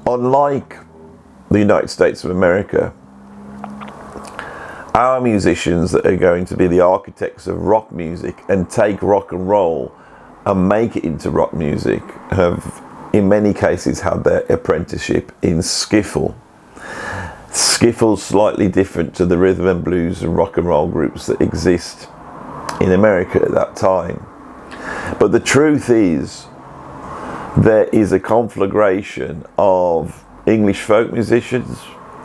unlike the United States of America, our musicians that are going to be the architects of rock music and take rock and roll and make it into rock music have, in many cases, had their apprenticeship in skiffle. Skiffle's slightly different to the rhythm and blues and rock and roll groups that exist in America at that time. But the truth is, there is a conflagration of English folk musicians,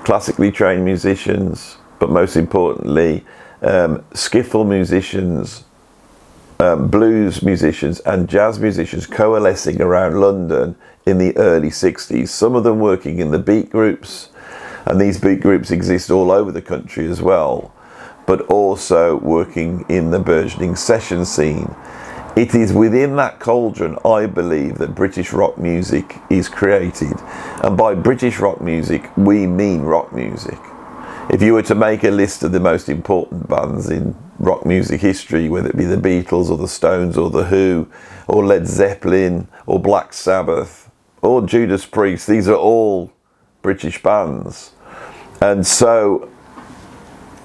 classically trained musicians, but most importantly, skiffle musicians, blues musicians and jazz musicians coalescing around London in the early 60s, some of them working in the beat groups, and these beat groups exist all over the country as well, but also working in the burgeoning session scene. It is within that cauldron, I believe, that British rock music is created. And by British rock music, we mean rock music. If you were to make a list of the most important bands in rock music history, whether it be the Beatles or the Stones or the Who or Led Zeppelin or Black Sabbath or Judas Priest, these are all British bands. And so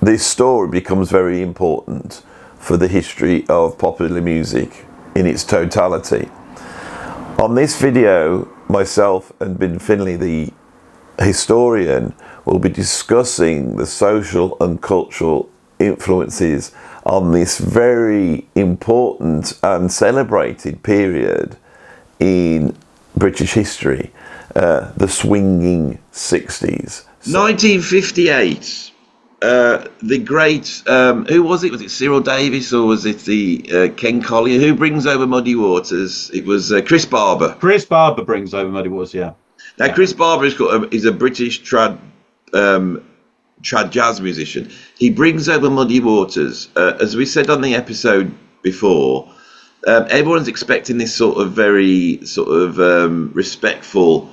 this story becomes very important for the history of popular music in its totality. On this video, myself and Ben Finlay, the historian, will be discussing the social and cultural influences on this very important and celebrated period in British history, the swinging 60s. 1958. The great, who was it? Was it Cyril Davis or was it the Ken Collier? Who brings over Muddy Waters? It was Chris Barber. Chris Barber brings over Muddy Waters, yeah. Now, Chris Barber is a British trad jazz musician. He brings over Muddy Waters. As we said on the episode before, everyone's expecting this sort of very respectful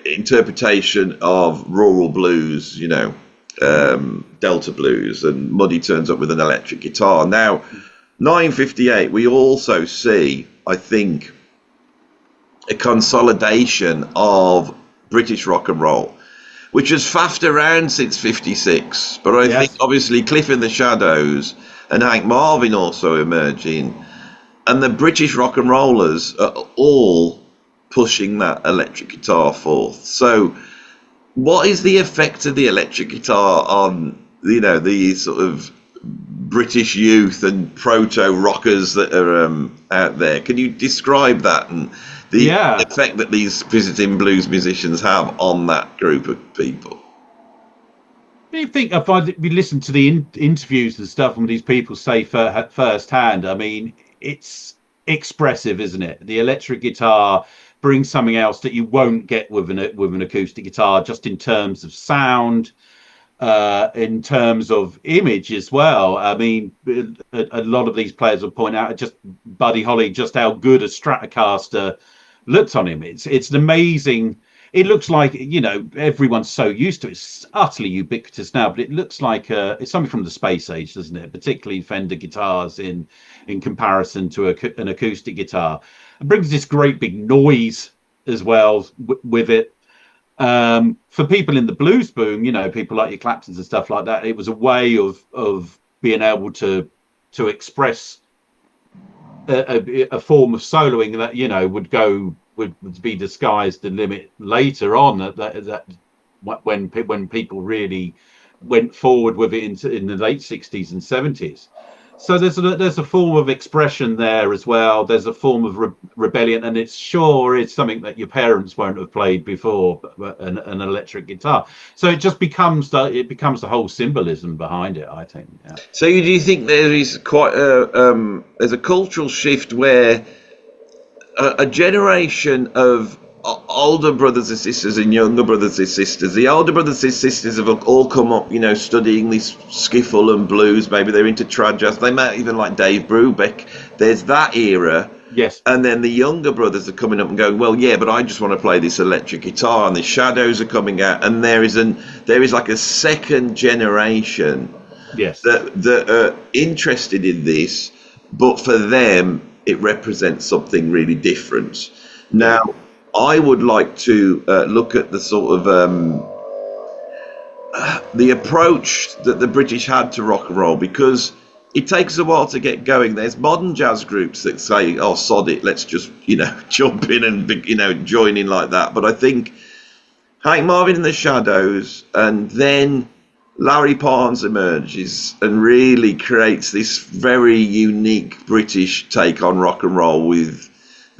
interpretation of rural blues, you know, Delta blues, and Muddy turns up with an electric guitar. Now, 1958, we also see, I think, a consolidation of British rock and roll, which has faffed around since 56. But I think, obviously, Cliff in the Shadows and Hank Marvin also emerging, and the British rock and rollers are all pushing that electric guitar forth. So what is the effect of the electric guitar on, you know, the sort of British youth and proto rockers that are out there? Can you describe that and the effect that these visiting blues musicians have on that group of people? Do you think, if we listen to the interviews and stuff and these people say firsthand, I mean, it's expressive, isn't it? The electric guitar brings something else that you won't get with an acoustic guitar, just in terms of sound, in terms of image as well. I mean, a lot of these players will point out, just Buddy Holly, just how good a Stratocaster looks on him. It's an amazing. It looks like, you know, everyone's so used to it. It's utterly ubiquitous now, but it looks like it's something from the space age, doesn't it? Particularly Fender guitars in comparison to an acoustic guitar. It brings this great big noise as well with it. For people in the blues boom, you know, people like your Claptons and stuff like that, it was a way of being able to express a form of soloing that, you know, would be disguised and limit later on. That when people really went forward with it in the late 60s and 70s. So there's a form of expression there as well. There's a form of rebellion, and it's something that your parents won't have played before, an electric guitar. So it just becomes the whole symbolism behind it, I think. Yeah. So do you think there is quite there's a cultural shift where a generation of older brothers and sisters and younger brothers and sisters. The older brothers and sisters have all come up, you know, studying this skiffle and blues. Maybe they're into trad jazz. They might even like Dave Brubeck. There's that era. Yes. And then the younger brothers are coming up and going, well, yeah, but I just want to play this electric guitar. And the Shadows are coming out. And there is like a second generation. Yes. that are interested in this, but for them it represents something really different. Now, I would like to look at the sort of the approach that the British had to rock and roll, because it takes a while to get going. There's modern jazz groups that say, "Oh, sod it, let's just jump in and join in like that." But I think Hank Marvin and the Shadows, and then Larry Parnes emerges and really creates this very unique British take on rock and roll with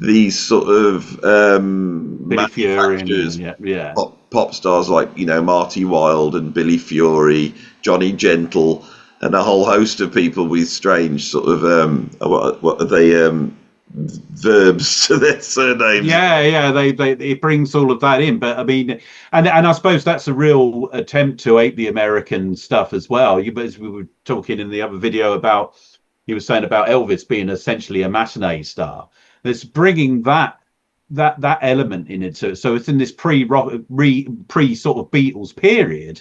these sort of manufacturers, pop stars like Marty Wilde and Billy Fury, Johnny Gentle, and a whole host of people with strange sort of what are they verbs to their surnames. It brings all of that in. But I mean, and I suppose that's a real attempt to ape the American stuff as well. As we were talking in the other video about, you were saying about Elvis being essentially a matinee star. It's bringing that element in it. So it's in this pre sort of Beatles period.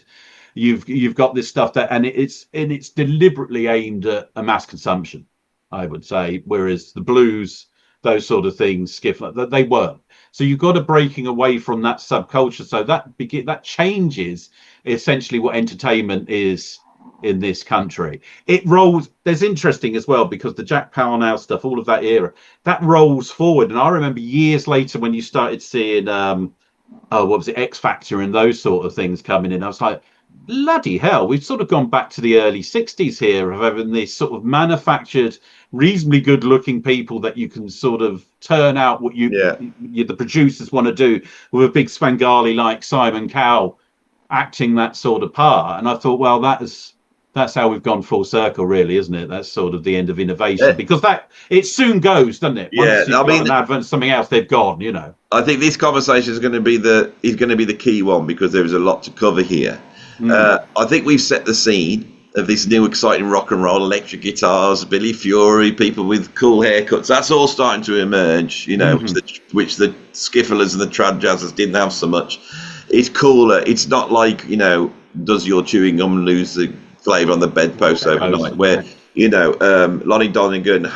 You've got this stuff it's deliberately aimed at a mass consumption, I would say, whereas the blues, those sort of things, skiff, they weren't. So you've got a breaking away from that subculture. So that changes essentially what entertainment is in this country. It rolls. There's interesting as well, because the Jack Parnell stuff, all of that era, that rolls forward. And I remember years later when you started seeing, what was it, X Factor and those sort of things coming in. I was like, bloody hell, we've sort of gone back to the early 60s here of having this sort of manufactured, reasonably good looking people that you can sort of turn out what the producers want to do, with a big Svengali like Simon Cowell acting that sort of part. And I thought, well, that's how we've gone full circle, really, isn't it? That's sort of the end of innovation, because it soon goes, doesn't it? Once you've got an advent, something else, they've gone. I think this conversation is going to be the key one, because there is a lot to cover here. I think we've set the scene of this new exciting rock and roll, electric guitars, Billy Fury, people with cool haircuts. That's all starting to emerge, which the skifflers and the trad jazzers didn't have so much. It's cooler. It's not like, does your chewing gum lose the flavour on the bedpost overnight, where Lonnie Donegan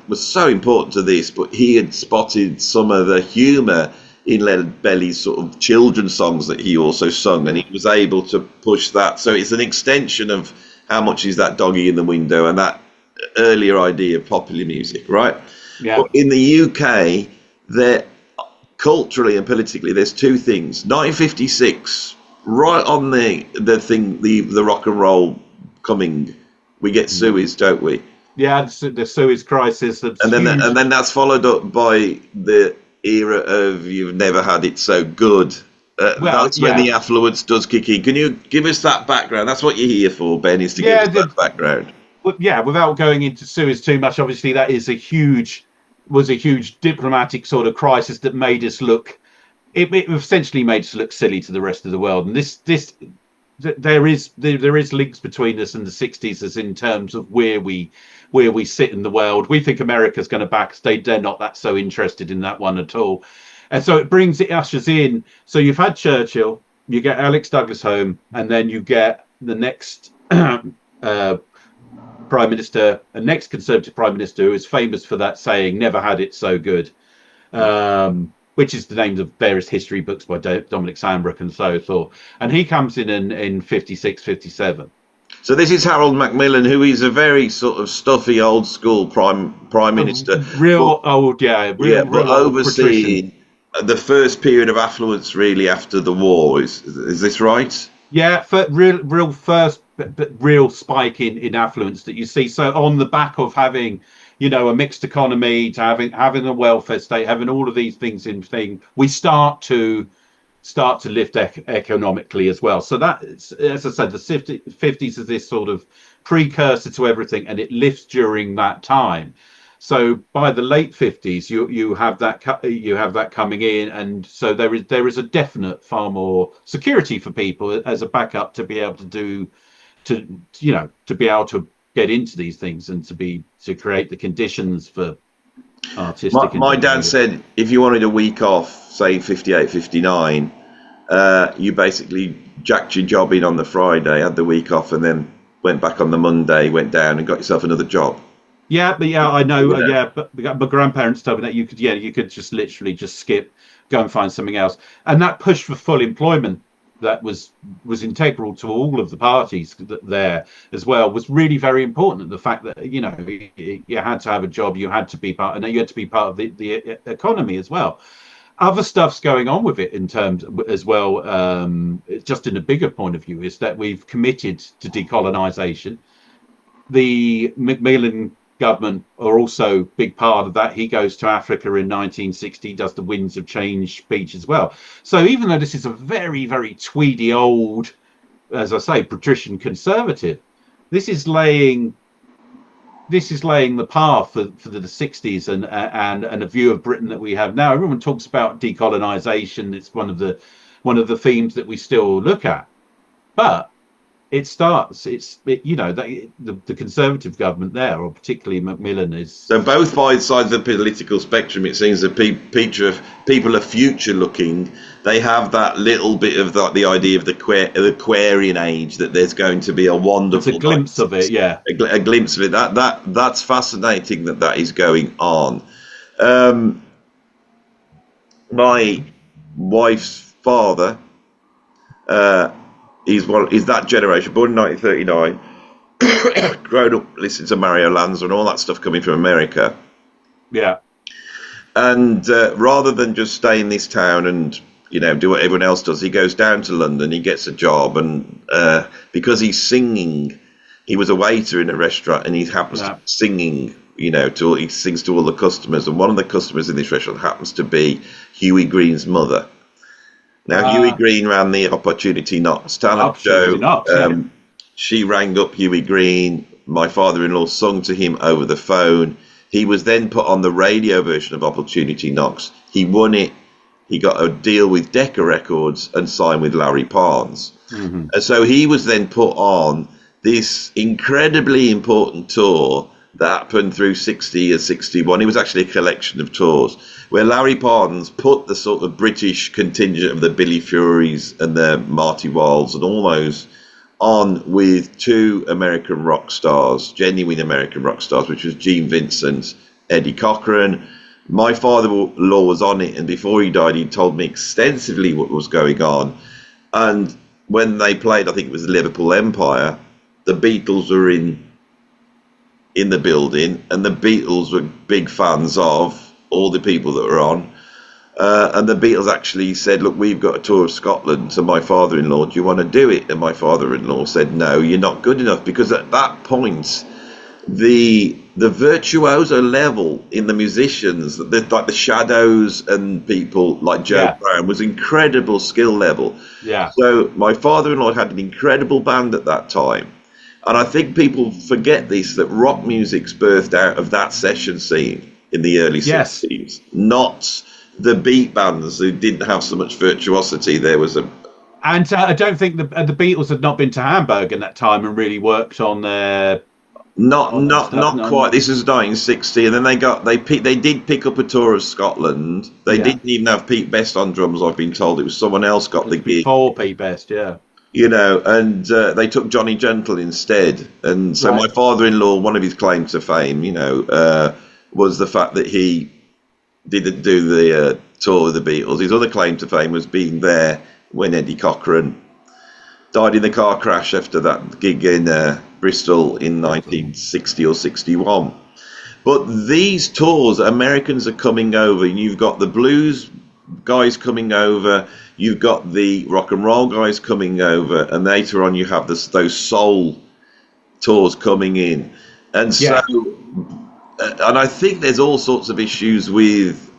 was so important to this, but he had spotted some of the humour in Leonard Belly's sort of children's songs that he also sung, and he was able to push that. So it's an extension of how much is that doggy in the window and that earlier idea of popular music, right? Yeah. But in the UK, there culturally and politically, there's two things. 1956, right on the rock and roll coming, we get Suez, don't we? Yeah, the Suez Crisis. And then that's followed up by the era of You've Never Had It So Good. That's when the affluence does kick in. Can you give us that background? That's what you're here for, Ben, is to give us that background. Well, without going into Suez too much, obviously that is was a huge diplomatic sort of crisis that made us look. It essentially made us look silly to the rest of the world, and there is links between us and the 60s as in terms of where we sit in the world. We think America's going to back. They're not that so interested in that one at all. And so it ushers in. So you've had Churchill, you get Alex Douglas home, and then you get the next prime minister, a next Conservative prime minister, who is famous for that saying, "Never had it so good," which is the names of various history books by Dominic Sandbrook and so forth. And he comes in 56, 57. So this is Harold Macmillan, who is a very sort of stuffy, old school prime minister. But overseeing the first period of affluence, really, after the war. Is this right? Yeah, real spike in affluence that you see. So on the back of having, a mixed economy, to having a welfare state, having all of these things we start to lift economically as well. So that, as I said, the 50s is this sort of precursor to everything, and it lifts during that time. So by the late 50s, you have that coming in, and so there is a definite far more security for people as a backup to be able to be able to get into these things and to create the conditions for artistic. My dad said if you wanted a week off, say 58, 59, you basically jacked your job in on the Friday, had the week off, and then went back on the Monday, went down and got yourself another job. I know. But my grandparents told me that you could just literally just skip go and find something else. And that push for full employment that was integral to all of the parties there as well was really very important. The fact that you had to have a job, you had to be part, and you had to be part of the economy as well. Other stuff's going on with it in terms as well, just in a bigger point of view, is that we've committed to decolonisation. The Macmillan government are also a big part of that. He goes to Africa in 1960, does the Winds of Change speech as well. So even though this is a very, very tweedy old, as I say, patrician conservative, this is laying the path for the 60s and a view of Britain that we have now. Everyone talks about decolonisation. It's one of the themes that we still look at, but the Conservative government there, or particularly Macmillan, is... So both sides of the political spectrum, it seems that people are future-looking. They have that little bit of the idea of the Aquarian age, that there's going to be a wonderful... It's a glimpse of it, yeah. A glimpse of it. That's fascinating that is going on. My wife's father... He's that generation, born in 1939, grown up listening to Mario Lanza and all that stuff coming from America. Yeah. And rather than just stay in this town and do what everyone else does, he goes down to London. He gets a job, and because he's singing, he was a waiter in a restaurant, and he happens to be singing. He sings to all the customers, and one of the customers in this restaurant happens to be Huey Green's mother. Now, Huey Green ran the Opportunity Knocks talent show. She rang up Huey Green. My father-in-law sung to him over the phone. He was then put on the radio version of Opportunity Knocks. He won it. He got a deal with Decca Records and signed with Larry Parnes. Mm-hmm. And so he was then put on this incredibly important tour that happened through 60 and 61. It was actually a collection of tours where Larry Parnes put the sort of British contingent of the Billy Furies and the Marty Wilds and all those on with two American rock stars, genuine American rock stars, which was Gene Vincent, Eddie Cochran. My father-in-law was on it, and before he died, he told me extensively what was going on. And when they played, I think it was the Liverpool Empire, the Beatles were in the building, and the Beatles were big fans of all the people that were on. And the Beatles actually said, look, we've got a tour of Scotland to my father-in-law. Do you want to do it? And my father-in-law said, no, you're not good enough. Because at that point, the virtuoso level in the musicians, like the Shadows and people like Joe Brown, was incredible skill level. Yeah. So my father-in-law had an incredible band at that time. And I think people forget this, that rock music's birthed out of that session scene in the early 60s, not the beat bands who didn't have so much virtuosity. There was a... And I don't think the Beatles had not been to Hamburg in that time and really worked on their... Not quite. This is 1960, and then they did pick up a tour of Scotland. They didn't even have Pete Best on drums, I've been told. It was someone else got the gig. Before Pete Best, yeah. And they took Johnny Gentle instead. And so my father-in-law, one of his claims to fame, was the fact that he didn't do the tour with the Beatles. His other claim to fame was being there when Eddie Cochran died in the car crash after that gig in Bristol in 1960 or 61. But these tours, Americans are coming over, and you've got the blues guys coming over, you've got the rock and roll guys coming over, and later on you have those soul tours coming in. And so, and I think there's all sorts of issues with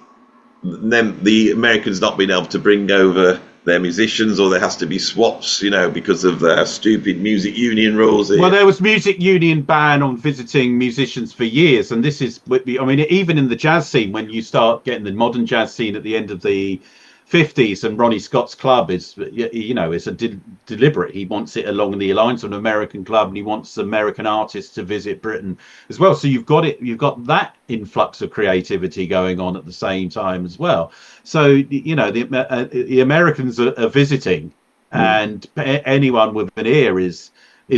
them, the Americans not being able to bring over their musicians, or there has to be swaps, because of their stupid music union rules. Well, there was music union ban on visiting musicians for years, and this is, I mean, even in the jazz scene, when you start getting the modern jazz scene at the end of the 50s, and Ronnie Scott's club is, it's a deliberate. He wants it along the lines of an American club, and he wants American artists to visit Britain as well. So you've got that influx of creativity going on at the same time as well. So the Americans are visiting, and anyone with an ear is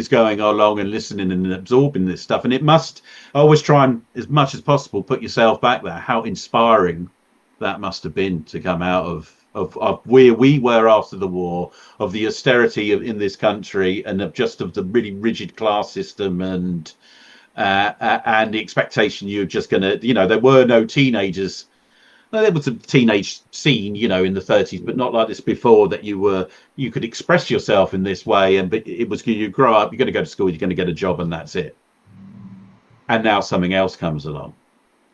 going along and listening and absorbing this stuff. And it must always try and, as much as possible, put yourself back there. How inspiring that must have been to come out of where we were after the war, of the austerity in this country, and of the really rigid class system, and the expectation you're just going to, there were no teenagers. No, there was a teenage scene, in the 30s, but not like this before, that you could express yourself in this way. But it was, you grow up, you're going to go to school, you're going to get a job, and that's it. And now something else comes along.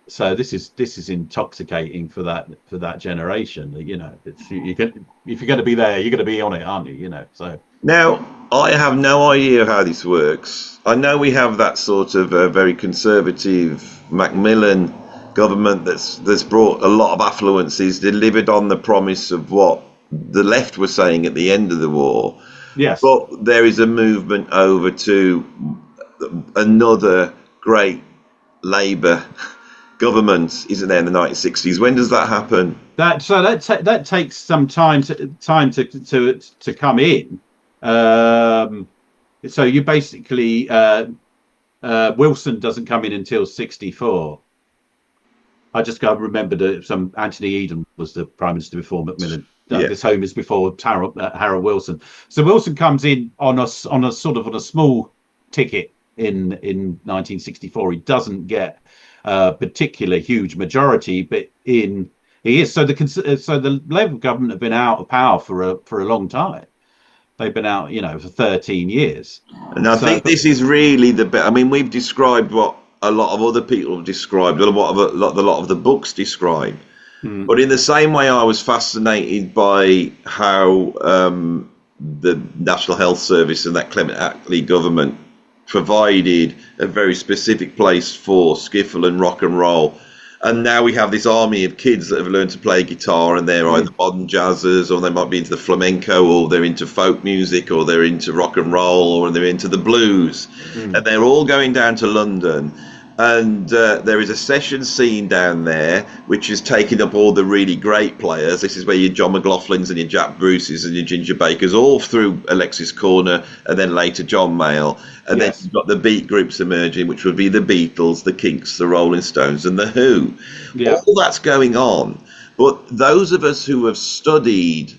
So this is intoxicating for that generation. If you're going to be there, you're going to be on it, aren't you? So now I have no idea how this works. I know we have that sort of very conservative Macmillan government that's brought a lot of affluences, delivered on the promise of what the left was saying at the end of the war. Yes, but there is a movement over to another great Labour government, isn't there, in the 1960s? When does that happen? That takes some time to come in. So you basically Wilson doesn't come in until 64. I just got to remember that Anthony Eden was the Prime Minister before Macmillan. This home is before Harold Wilson. So Wilson comes in on a small ticket in 1964. He doesn't get a particular huge majority, but he is. So the Labour government have been out of power for a long time. They've been out, for 13 years. And I think this is really the bit. I mean, we've described what a lot of other people have described, a lot of the books describe. But in the same way, I was fascinated by how the National Health Service and that Clement Attlee government provided a very specific place for skiffle and rock and roll. And now we have this army of kids that have learned to play guitar, and they're either modern jazzers, or they might be into the flamenco, or they're into folk music, or they're into rock and roll, or they're into the blues. And they're all going down to London. And there is a session scene down there which is taking up all the really great players. This is where your John McLaughlins and your Jack Bruces and your Ginger Bakers, all through Alexis Corner, and then later John Mayall. And then you've got the beat groups emerging, which would be the Beatles, the Kinks, the Rolling Stones, and the Who. All that's going on. But those of us who have studied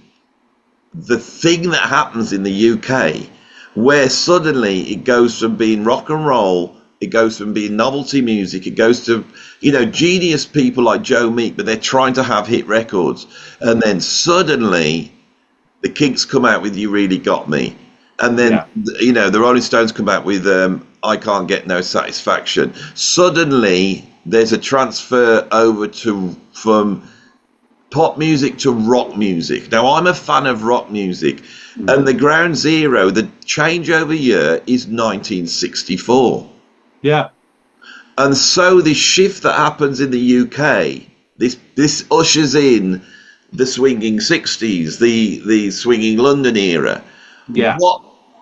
the thing that happens in the UK, where suddenly it goes from being rock and roll, it goes from being novelty music, it goes to, genius people like Joe Meek, but they're trying to have hit records. And then suddenly the Kinks come out with You Really Got Me. And then, the Rolling Stones come out with I Can't Get No Satisfaction. Suddenly there's a transfer over from pop music to rock music. Now, I'm a fan of rock music. And the ground zero, the changeover year is 1964. Yeah. And so this shift that happens in the UK, this ushers in the swinging 60s, the swinging London era. Yeah.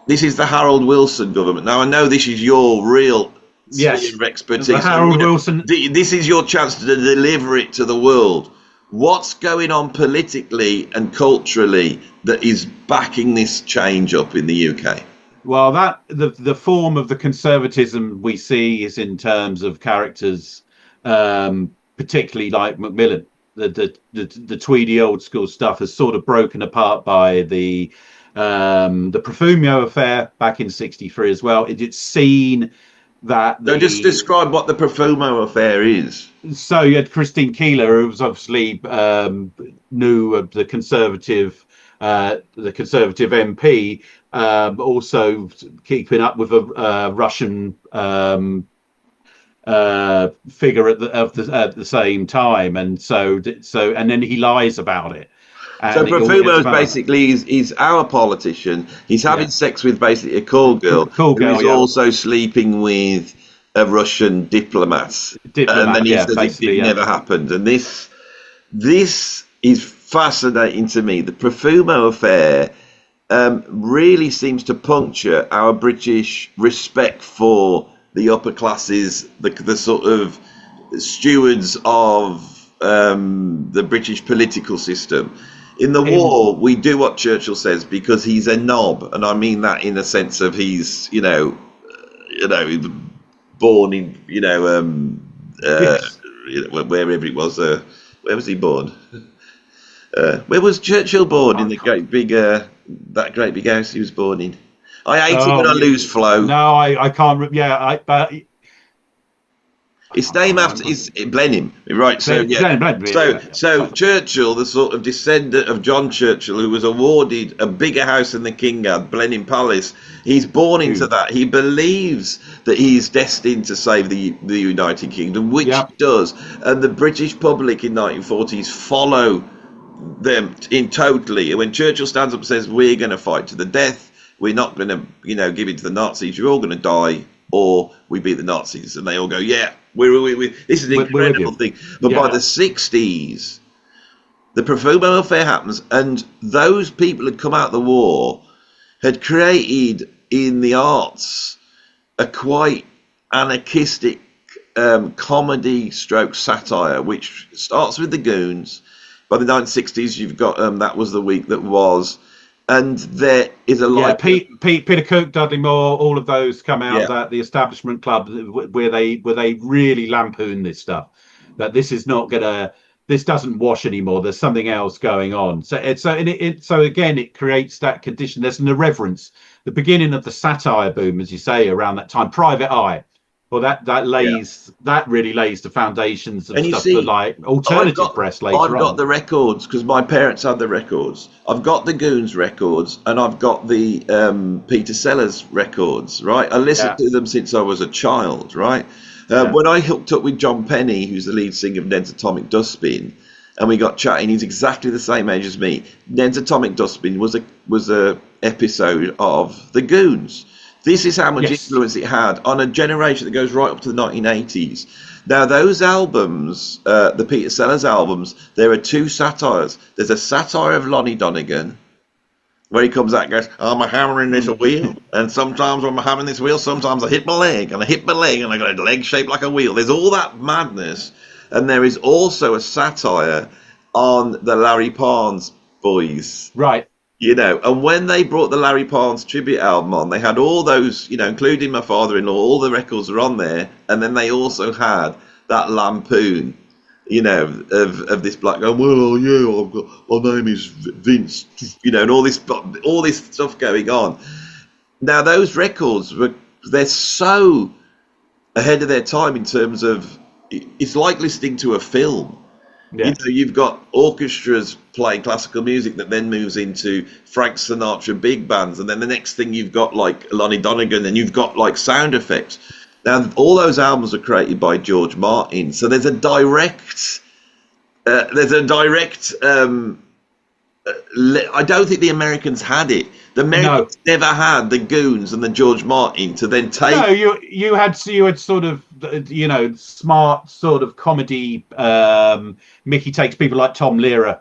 This is the Harold Wilson government. Now, I know this is your real sphere of expertise. The Harold Wilson. This is your chance to deliver it to the world. What's going on politically and culturally that is backing this change up in the UK? Well, the form of the conservatism we see is in terms of characters, particularly like Macmillan. The Tweedy old school stuff is sort of broken apart by the Profumio affair back in '63 as well. It's seen that. Just describe what the Profumo affair is. So you had Christine Keeler, who was obviously knew of the Conservative MP. Also keeping up with a Russian figure at the same time, and then he lies about it. So Profumo is basically he's our politician. He's having sex with basically a call girl who's also sleeping with a Russian diplomat. And then he says it never happened. And this is fascinating to me. The Profumo affair really seems to puncture our British respect for the upper classes, the sort of stewards of the British political system. In the war, we do what Churchill says because he's a knob, and I mean that in the sense of he's, born in, wherever it was, Where was he born? Where was Churchill born? In the great big that great big house he was born in. I hate it when I lose flow. No, I can't. Yeah, but It's named after is Blenheim, right? So so Churchill, the sort of descendant of John Churchill, who was awarded a bigger house than the king had, Blenheim Palace. He's born into that. He believes that he's destined to save the United Kingdom, which he does, and the British public in 1940s follow them in totally. And when Churchill stands up and says, "We're going to fight to the death. We're not going to, give in to the Nazis. You're all going to die, or we beat the Nazis," and they all go, "Yeah, this is an incredible thing." But by the 60s, the pro welfare happens, and those people had come out of the war, had created in the arts a quite anarchistic comedy stroke satire, which starts with the Goons. By the 1960s, you've got That Was the Week That Was. And there is a lot. Yeah, Peter Cook, Dudley Moore, all of those come out at the Establishment Club, where they really lampoon this stuff. That this doesn't wash anymore. There's something else going on. So again, it creates that condition. There's an irreverence. The beginning of the satire boom, as you say, around that time. Private Eye. Well, that really lays the foundations of stuff for like alternative press later on. I've got the records because my parents had the records. I've got the Goons records and I've got the Peter Sellers records. Right, I listened to them since I was a child. Right, when I hooked up with John Penny, who's the lead singer of Ned's Atomic Dustbin, and we got chatting. He's exactly the same age as me. Ned's Atomic Dustbin was a episode of the Goons. This is how much influence it had on a generation that goes right up to the 1980s. Now, those albums, the Peter Sellers albums, there are two satires. There's a satire of Lonnie Donegan, where he comes out and goes, "I'm hammering this wheel, and sometimes when I'm hammering this wheel, sometimes I hit my leg, and I hit my leg, and I got a leg shaped like a wheel." There's all that madness. And there is also a satire on the Larry Parnes boys. Right. And when they brought the Larry Parnes tribute album on, they had all those, including My Father-in-Law, all the records are on there. And then they also had that lampoon, of this black guy. "Well, yeah, my name is Vince," and all this stuff going on. Now, those records, they're so ahead of their time in terms of, it's like listening to a film. Yeah. You've got orchestras playing classical music that then moves into Frank Sinatra big bands, and then the next thing you've got like Lonnie Donegan, and you've got like sound effects. Now, all those albums are created by George Martin, so there's a direct. I don't think the Americans had it. The Americans never had the Goons and the George Martin to then take. No, you had sort of smart sort of comedy. Mickey takes people like Tom Lehrer.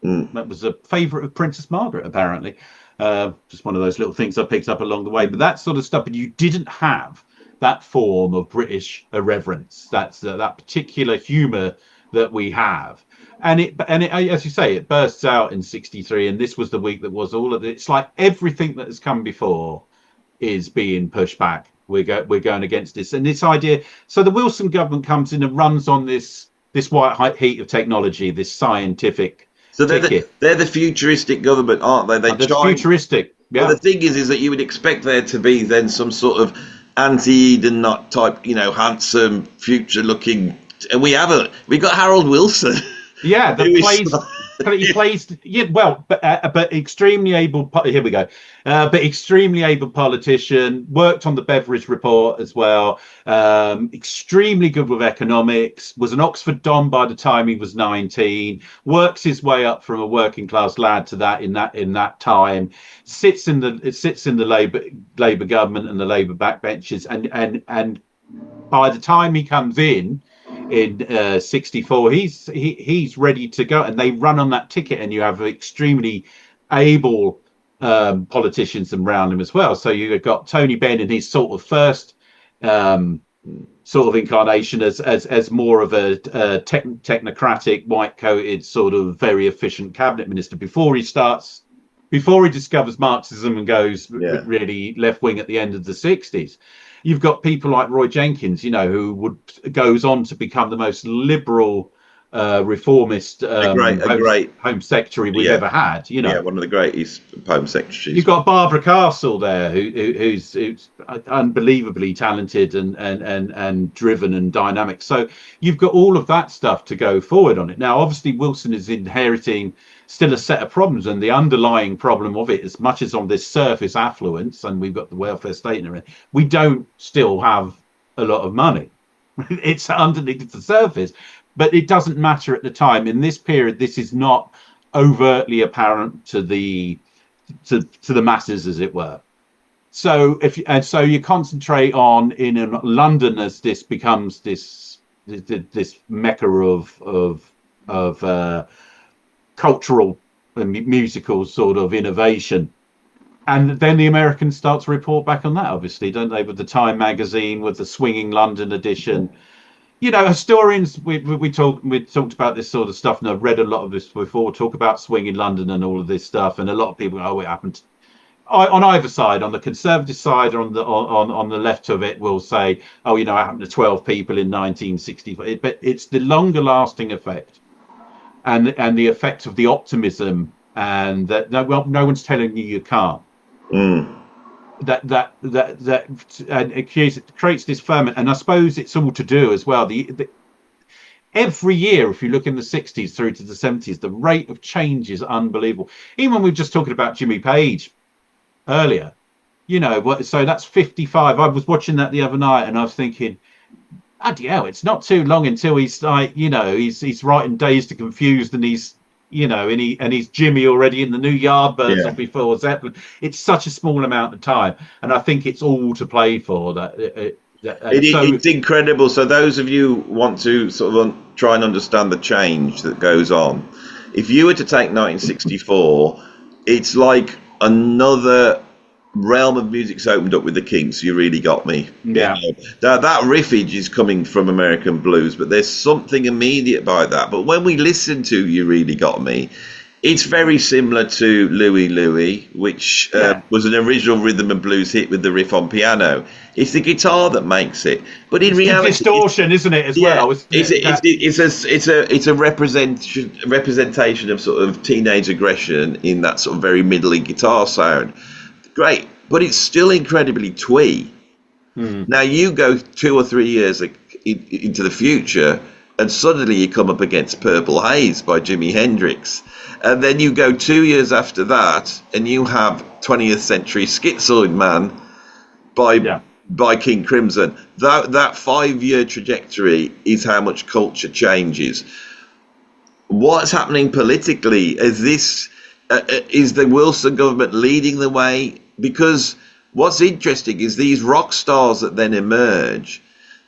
That was a favourite of Princess Margaret, apparently. Just one of those little things I picked up along the way. But that sort of stuff, but you didn't have that form of British irreverence. That's that particular humour that we have. And it, as you say, it bursts out in '63, and this was the week that was all of it. It's like everything that has come before is being pushed back. We're going against this, and this idea. So the Wilson government comes in and runs on this white heat of technology, this scientific. So they're the futuristic government, aren't they? They're futuristic. Yeah. Well, the thing is that you would expect there to be then some sort of anti-Eden type, handsome, future-looking, and we haven't. We got Harold Wilson. Yeah, he plays. Yeah, well, but extremely able. Here we go. But extremely able politician. Worked on the Beveridge Report as well. Extremely good with economics. Was an Oxford Don by the time he was 19. Works his way up from a working class lad to that in that time. Sits in the Labour government and the Labour backbenches, and by the time he comes in 64, he's ready to go, and they run on that ticket, and you have extremely able politicians around him as well. So you've got Tony Benn in his sort of first sort of incarnation as more of a technocratic, white-coated sort of very efficient cabinet minister before he discovers Marxism and goes really left-wing at the end of the 60s. You've got people like Roy Jenkins, who goes on to become the most liberal reformist great Home Secretary we've ever had. You know, yeah, one of the greatest Home Secretaries. You've got Barbara Castle there, who's unbelievably talented and driven and dynamic. So you've got all of that stuff to go forward on it. Now, obviously, Wilson is inheriting still a set of problems, and the underlying problem of it, as much as on this surface affluence, and we've got the welfare state and everything, we don't still have a lot of money. It's underneath the surface, but it doesn't matter at the time. In this period, this is not overtly apparent to the masses, as it were. So so you concentrate on in London as this becomes this mecca of cultural and musical sort of innovation. And then the Americans start to report back on that, obviously, don't they? With the Time magazine, with the Swinging London edition. You know, historians, we talked about this sort of stuff, and I've read a lot of this before, talk about Swinging London and all of this stuff, and a lot of people, it happened on either side, on the conservative side or on the left of it, will say, oh, you know, it happened to 12 people in 1965. But it's the longer lasting effect, and the effect of the optimism, and that no one's telling you can't. That and it creates this ferment, and I suppose it's all to do as well. Every year, if you look in the 60s through to the 70s, the rate of change is unbelievable. Even when we were just talking about Jimmy Page earlier, you know, so that's 55. I was watching that the other night, and I was thinking, bloody hell, it's not too long until he's like, you know, he's writing Dazed and Confused, and he's, you know, and he's Jimmy already in the new Yardbirds or before Zeppelin. It's such a small amount of time, and I think it's all to play for that. It's incredible. So those of you who want to sort of try and understand the change that goes on, if you were to take 1964, it's like another realm of music's opened up with the Kinks. You Really Got Me. Yeah. You know, that riffage is coming from American blues, but there's something immediate by that. But when we listen to You Really Got Me, it's very similar to Louie Louie, which was an original rhythm and blues hit with the riff on piano. It's the guitar that makes it, but in reality, distortion, isn't it? As well, it's a representation of sort of teenage aggression in that sort of very middling guitar sound. Great, but it's still incredibly twee. Now you go 2 or 3 years into the future, and suddenly you come up against Purple Haze by Jimi Hendrix, and then you go 2 years after that, and you have 20th Century Schizoid Man by King Crimson. That 5-year trajectory is how much culture changes. What's happening politically is this. Is the Wilson government leading the way? Because what's interesting is these rock stars that then emerge,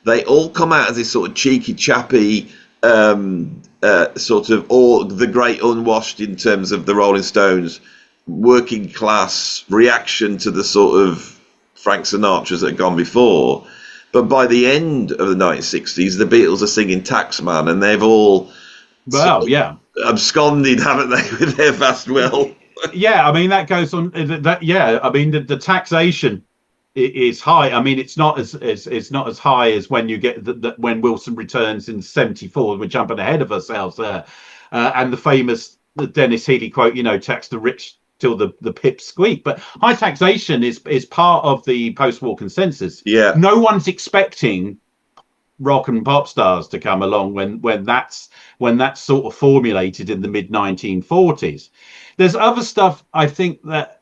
they all come out as this sort of cheeky, chappy, sort of all the great unwashed in terms of the Rolling Stones, working class reaction to the sort of Frank Sinatras that had gone before. But by the end of the 1960s, the Beatles are singing Taxman, and they've all absconded, haven't they, with their vast wealth? Yeah, I mean, that goes on. I mean, the taxation is high. I mean, it's not as high as when you get when Wilson returns in '74. We're jumping ahead of ourselves there, and the famous Dennis Healy quote, you know, tax the rich till the pips squeak. But high taxation is part of the post-war consensus. Yeah, no one's expecting rock and pop stars to come along when that's sort of formulated in the mid 1940s. There's other stuff, I think, that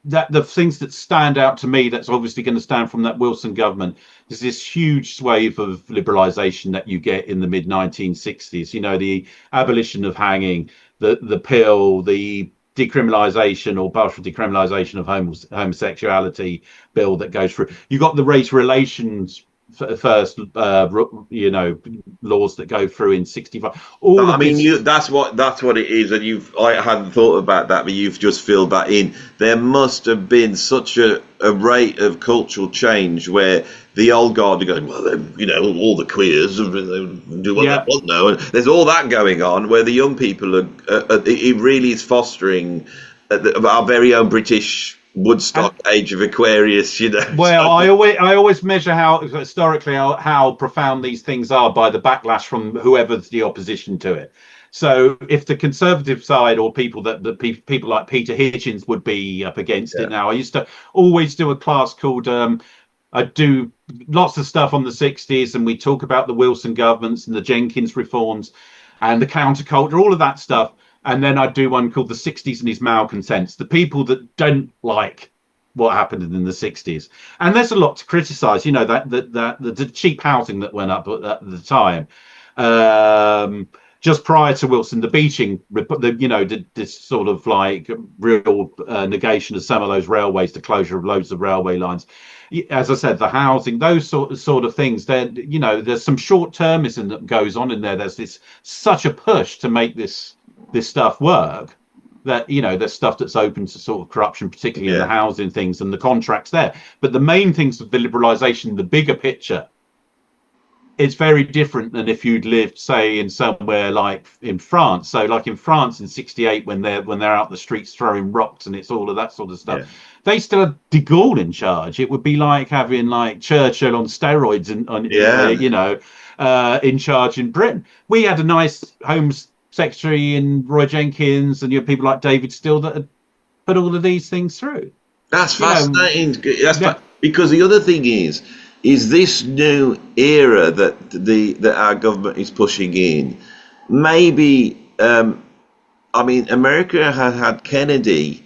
the things that stand out to me, that's obviously going to stand from that Wilson government, is this huge wave of liberalisation that you get in the mid 1960s. You know, the abolition of hanging, the pill, the decriminalisation or partial decriminalisation of homosexuality bill that goes through. You got the race relations first, you know, laws that go through in '65. That's what it is, and I hadn't thought about that, but you've just filled that in. There must have been such a rate of cultural change where the old guard are going, well, you know, all the queers do what they want now, and there's all that going on, where the young people it really is fostering our very own British Woodstock, Age of Aquarius, you know. Well, I always measure how historically how profound these things are by the backlash from whoever's the opposition to it. So if the conservative side or people people like Peter Hitchens would be up against it now. I used to always do a class called I do lots of stuff on the 60s, and we talk about the Wilson governments and the Jenkins reforms and the counterculture, all of that stuff. And then I do one called the 60s and his malcontents, the people that don't like what happened in the 60s. And there's a lot to criticize, you know, that the cheap housing that went up at the time. Just prior to Wilson, the beaching, you know, this sort of like real negation of some of those railways, the closure of loads of railway lines. As I said, the housing, those sort of things. There, you know, there's some short-termism that goes on in there. There's such a push to make this stuff work that, you know, there's stuff that's open to sort of corruption, particularly in the housing things and the contracts there. But the main things of the liberalisation, the bigger picture, it's very different than if you'd lived, say, in somewhere like in France. So, like in France in '68, when they're out the streets throwing rocks and it's all of that sort of stuff, they still have De Gaulle in charge. It would be like having like Churchill on steroids in charge in Britain. We had a nice Homes Secretary in Roy Jenkins, and you have people like David Still that had put all of these things through. That's fascinating. Because the other thing is this new era that our government is pushing in. Maybe, I mean, America had Kennedy,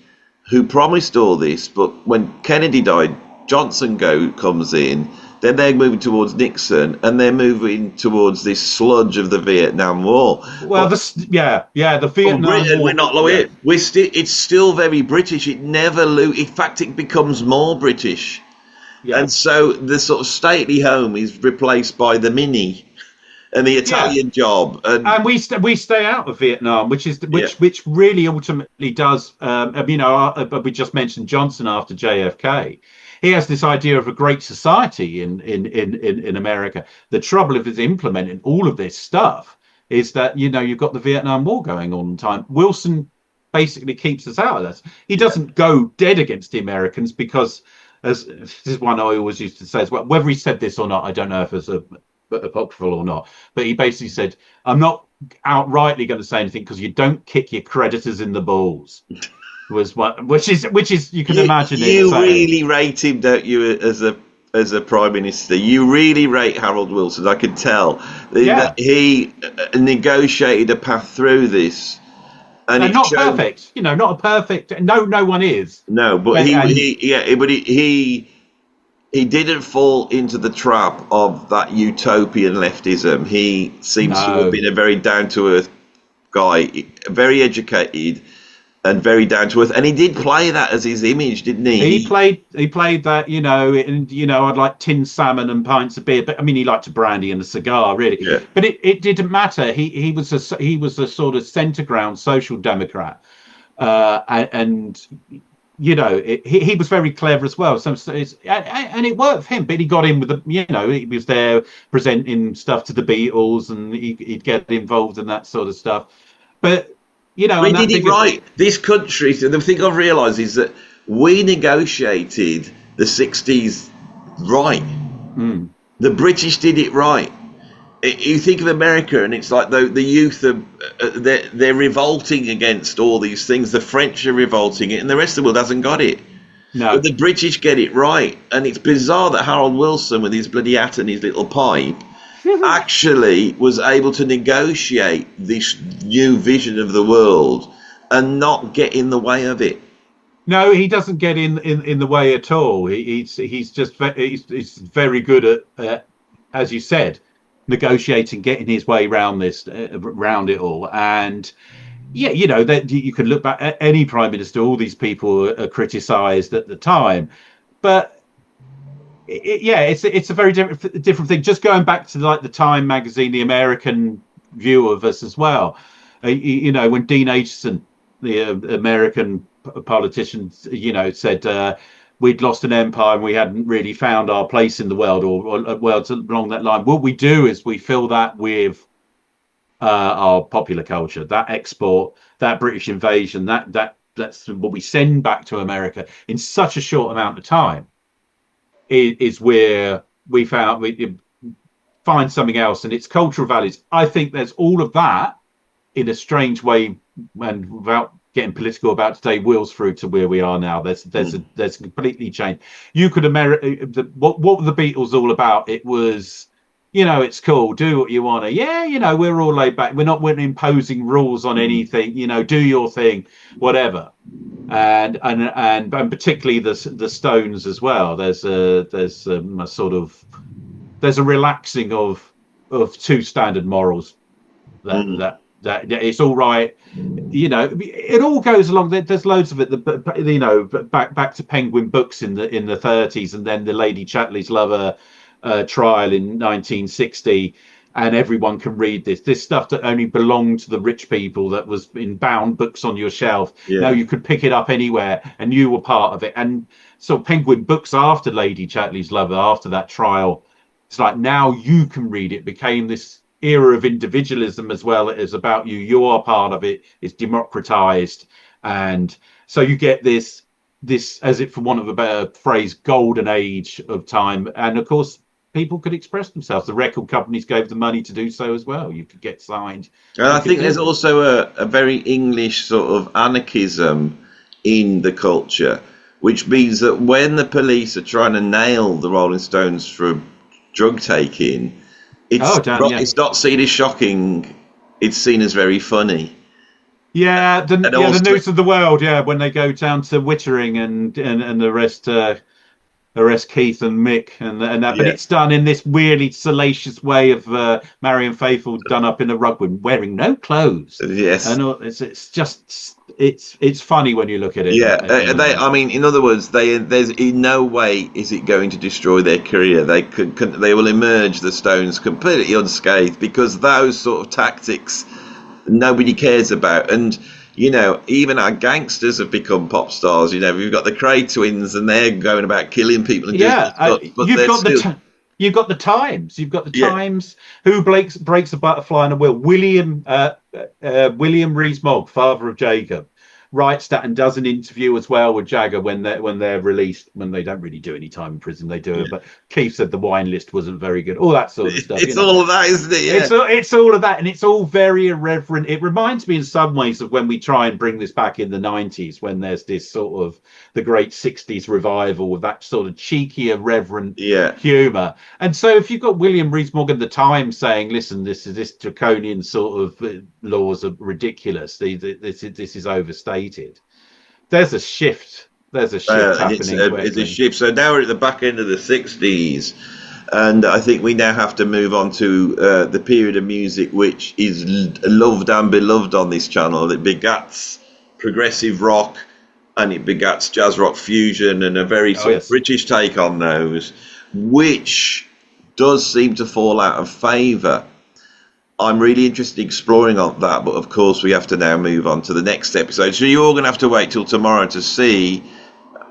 who promised all this, but when Kennedy died, Johnson comes in. Then they're moving towards Nixon, and they're moving towards this sludge of the Vietnam War. Well, the Vietnam Britain, War. we're not loyal. It's still very British. It never lose. In fact, it becomes more British. Yeah. And so the sort of stately home is replaced by the mini and the Italian job. And we stay out of Vietnam, which really ultimately does. We just mentioned Johnson after JFK. He has this idea of a great society in America. The trouble if it's implementing all of this stuff is that, you know, you've got the Vietnam War going on all the time. Wilson basically keeps us out of this. He doesn't go dead against the Americans because, as this is one I always used to say as well, whether he said this or not, I don't know if it's apocryphal or not, but he basically said, I'm not outrightly going to say anything because you don't kick your creditors in the balls. Which is you can imagine. You really rate him, don't you, as a prime minister? You really rate Harold Wilson. I can tell that he negotiated a path through this, and not perfect. You know, not a perfect. No one is. No, but he didn't fall into the trap of that utopian leftism. He seems to have been a very down to earth guy, very educated. And very down to earth, and he did play that as his image, didn't he? He played that, you know, and you know, I'd like tinned salmon and pints of beer, but I mean, he liked a brandy and a cigar, really. Yeah. But it didn't matter. He was a sort of centre ground social democrat, and you know, he was very clever as well. And it worked for him. But he got in with he was there presenting stuff to the Beatles, and he'd get involved in that sort of stuff, but. You know, we did it right. This country, the thing I've realised is that we negotiated the 60s right. Mm. The British did it right. You think of America, and it's like the youth they're revolting against all these things. The French are revolting it, and the rest of the world hasn't got it. No. But the British get it right, and it's bizarre that Harold Wilson, with his bloody hat and his little pipe, actually was able to negotiate this new vision of the world and not get in the way of it. No, he doesn't get in the way at all. He's very good at as you said, negotiating, getting his way around it all. And yeah, you know, that you can look back at any prime minister. All these people are criticised at the time, but. It's a very different thing. Just going back to like the Time magazine, the American view of us as well. You know, when Dean Acheson, the American politician, you know, said we'd lost an empire and we hadn't really found our place in the world or worlds along that line. What we do is we fill that with our popular culture, that export, that British invasion, that what we send back to America in such a short amount of time is where we find something else, and it's cultural values. I think there's all of that in a strange way, and without getting political about today, wheels through to where we are now. There's completely changed. You could what were the Beatles all about? It was, it's cool, do what you want to. Yeah, we're all laid back. We're imposing rules on anything. Do your thing, whatever. And particularly the Stones as well. There's a relaxing of two standard morals that it's all right. It all goes along. There's loads of it. Back to Penguin Books in the 30s, and then the Lady Chatterley's lover trial in 1960, and everyone can read this stuff that only belonged to the rich people, that was in bound books on your shelf. Now you could pick it up anywhere, and you were part of it. And so Penguin Books, after Lady Chatterley's lover, after that trial, it's like now you can read it. Became this era of individualism as well. It is about you. You are part of it. It's democratized, and so you get this, as if for want of a better phrase, golden age of time. And of course, people could express themselves. The record companies gave the money to do so as well. You could get signed. And I think there's also a very English sort of anarchism in the culture, which means that when the police are trying to nail the Rolling Stones for drug taking, it's not seen as shocking. It's seen as very funny. Yeah, the news of the world. Yeah, when they go down to Wittering and arrest Keith and Mick and that, but it's done in this weirdly salacious way of Marianne Faithfull done up in a rug wearing no clothes. Yes, and it's just it's funny when you look at it. Yeah, in other words, there's in no way is it going to destroy their career. They will emerge, the Stones, completely unscathed, because those sort of tactics nobody cares about. And even our gangsters have become pop stars. We've got the Cray twins, and they're going about killing people and doing stuff, but you've got the Times. You've got the Times. Who breaks a butterfly in a wheel? William Rees-Mogg, father of Jacob, writes that and does an interview as well with Jagger when they're released, when they don't really do any time in prison. They do it, but Keith said the wine list wasn't very good. All that sort of stuff. It's all of that, isn't it? Yeah. It's all of that, and it's all very irreverent. It reminds me in some ways of when we try and bring this back in the 90s, when there's this sort of the great 60s revival with that sort of cheeky, irreverent humour. And so if you've got William Rees-Mogg and the Times saying, listen, this draconian sort of laws are ridiculous, this is overstated, there's a shift. There's a shift happening. It's a shift. So now we're at the back end of the 60s, and I think we now have to move on to the period of music which is loved and beloved on this channel. It begats progressive rock, and it begats jazz rock fusion, and a very British take on those, which does seem to fall out of favour. I'm really interested in exploring on that, but of course we have to now move on to the next episode. So you're all going to have to wait till tomorrow to see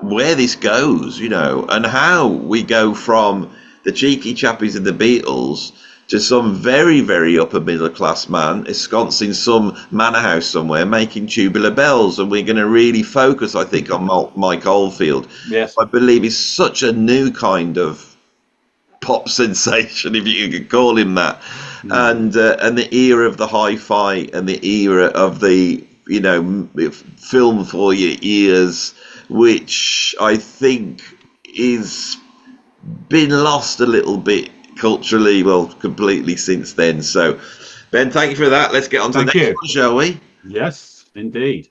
where this goes, and how we go from the cheeky chappies in the Beatles to some very, very upper middle class man ensconced in some manor house somewhere making tubular bells. And we're going to really focus, I think, on Mike Oldfield. Yes, I believe he's such a new kind of pop sensation, if you could call him that. And the era of the hi-fi, and the era of the film for your ears, which I think is been lost a little bit culturally, completely since then. So Ben, thank you for that. Let's get on to the next one, shall we? Yes, indeed.